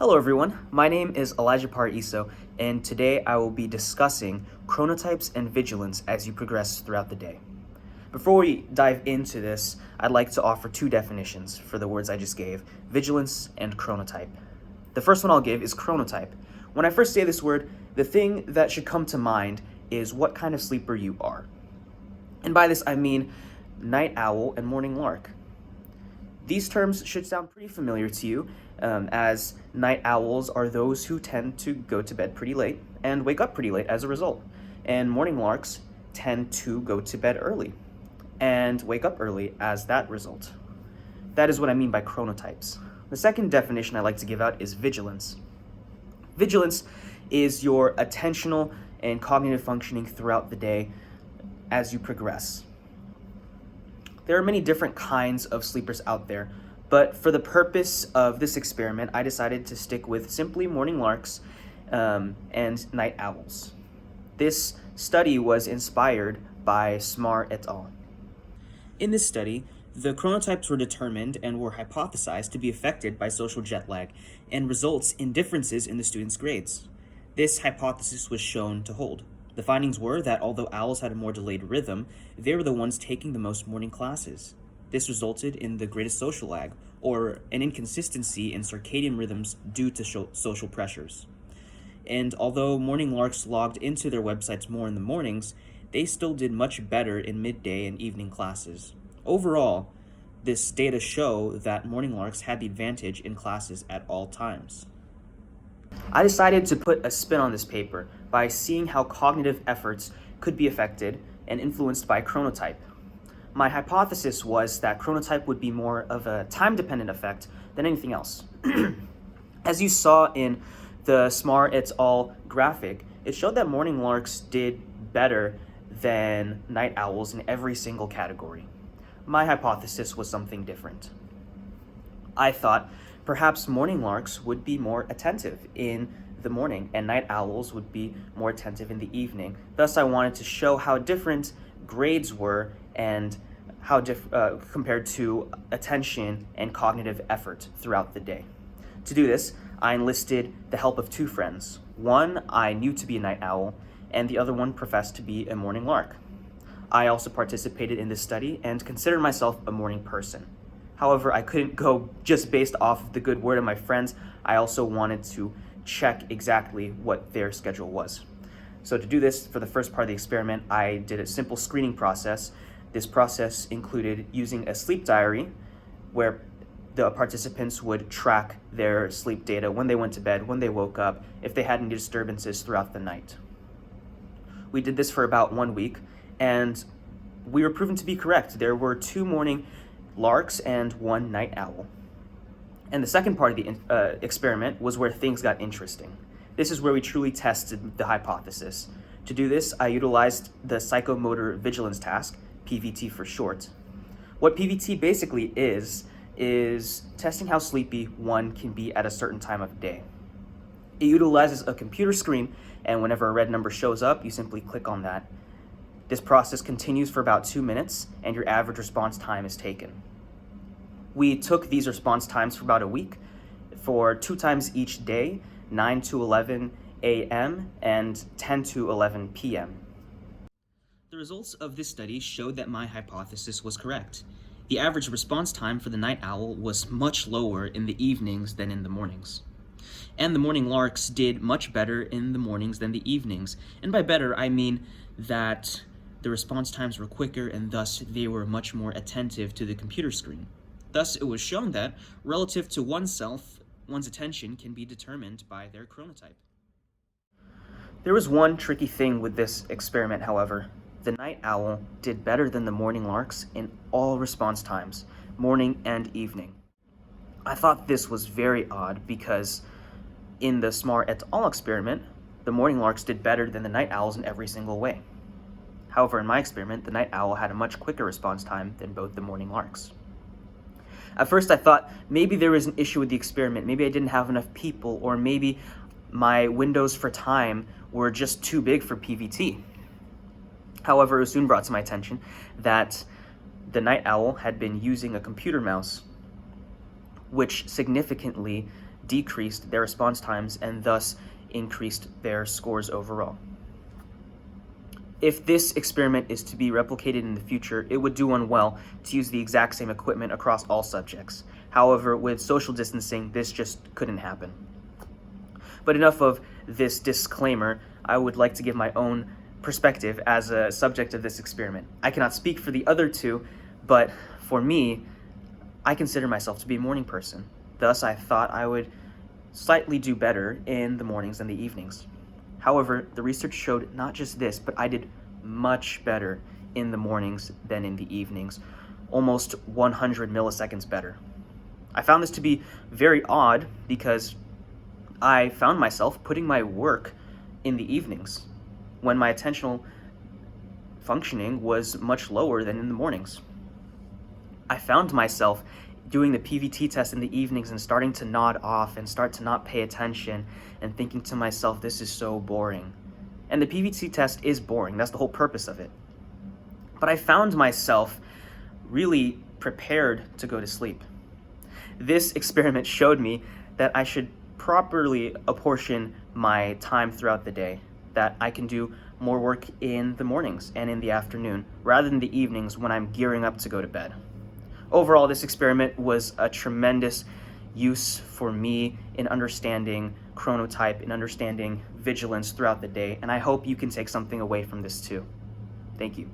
Hello everyone, my name is Elijah Par-Iso, and today I will be discussing chronotypes and vigilance as you progress throughout the day. Before we dive into this, I'd like to offer two definitions for the words I just gave, vigilance and chronotype. The first one I'll give is chronotype. When I first say this word, the thing that should come to mind is what kind of sleeper you are. And by this I mean night owl and morning lark. These terms should sound pretty familiar to you, as night owls are those who tend to go to bed pretty late and wake up pretty late as a result. And morning larks tend to go to bed early and wake up early as that result. That is what I mean by chronotypes. The second definition I like to give out is vigilance. Vigilance is your attentional and cognitive functioning throughout the day as you progress. There are many different kinds of sleepers out there, but for the purpose of this experiment, I decided to stick with simply morning larks and night owls. This study was inspired by Smarr et al. In this study, the chronotypes were determined and were hypothesized to be affected by social jet lag and results in differences in the students' grades. This hypothesis was shown to hold. The findings were that although owls had a more delayed rhythm, they were the ones taking the most morning classes. This resulted in the greatest social lag, or an inconsistency in circadian rhythms due to social pressures. And although morning larks logged into their websites more in the mornings, they still did much better in midday and evening classes. Overall, this data show that morning larks had the advantage in classes at all times. I decided to put a spin on this paper by seeing how cognitive efforts could be affected and influenced by chronotype. My hypothesis was that chronotype would be more of a time-dependent effect than anything else. As you saw in the Smarr et al. Graphic, it showed that morning larks did better than night owls in every single category. My hypothesis was something different. I thought perhaps morning larks would be more attentive in the morning and night owls would be more attentive in the evening. Thus, I wanted to show how different grades were and how compared to attention and cognitive effort throughout the day. To do this, I enlisted the help of two friends. One I knew to be a night owl, and the other one professed to be a morning lark. I also participated in this study and considered myself a morning person. However, I couldn't go just based off of the good word of my friends. I also wanted to check exactly what their schedule was. So to do this, for the first part of the experiment, I did a simple screening process. This process included using a sleep diary where the participants would track their sleep data when they went to bed, when they woke up, if they had any disturbances throughout the night. We did this for about 1 week, and we were proven to be correct. There were 2 morning larks and 1 night owl. And the second part of the experiment was where things got interesting. This is where we truly tested the hypothesis. To do this, I utilized the psychomotor vigilance task, PVT for short. What PVT basically is testing how sleepy one can be at a certain time of day. It utilizes a computer screen, and whenever a red number shows up, you simply click on that. This process continues for about 2 minutes, and your average response time is taken. We took these response times for about a week for 2 times each day, 9 to 11 a.m. and 10 to 11 p.m. The results of this study showed that my hypothesis was correct. The average response time for the night owl was much lower in the evenings than in the mornings. And the morning larks did much better in the mornings than the evenings. And by better, I mean that the response times were quicker and thus they were much more attentive to the computer screen. Thus, it was shown that, relative to oneself, one's attention can be determined by their chronotype. There was one tricky thing with this experiment, however. The night owl did better than the morning larks in all response times, morning and evening. I thought this was very odd because in the Smarr et al. Experiment, the morning larks did better than the night owls in every single way. However, in my experiment, the night owl had a much quicker response time than both the morning larks. At first I thought maybe there was an issue with the experiment, maybe I didn't have enough people, or maybe my windows for time were just too big for PVT. However, it was soon brought to my attention that the night owl had been using a computer mouse, which significantly decreased their response times and thus increased their scores overall. If this experiment is to be replicated in the future, it would do one well to use the exact same equipment across all subjects. However, with social distancing, this just couldn't happen. But enough of this disclaimer. I would like to give my own perspective as a subject of this experiment. I cannot speak for the other two, but for me, I consider myself to be a morning person. Thus, I thought I would slightly do better in the mornings than the evenings. However, the research showed not just this, but I did much better in the mornings than in the evenings, almost 100 milliseconds better. I found this to be very odd because I found myself putting my work in the evenings when my attentional functioning was much lower than in the mornings. I found myself doing the PVT test in the evenings and starting to nod off and start to not pay attention and thinking to myself, this is so boring. And the PVT test is boring. That's the whole purpose of it. But I found myself really prepared to go to sleep. This experiment showed me that I should properly apportion my time throughout the day, that I can do more work in the mornings and in the afternoon rather than the evenings when I'm gearing up to go to bed. Overall, this experiment was a tremendous use for me in understanding chronotype and understanding vigilance throughout the day, and I hope you can take something away from this too. Thank you.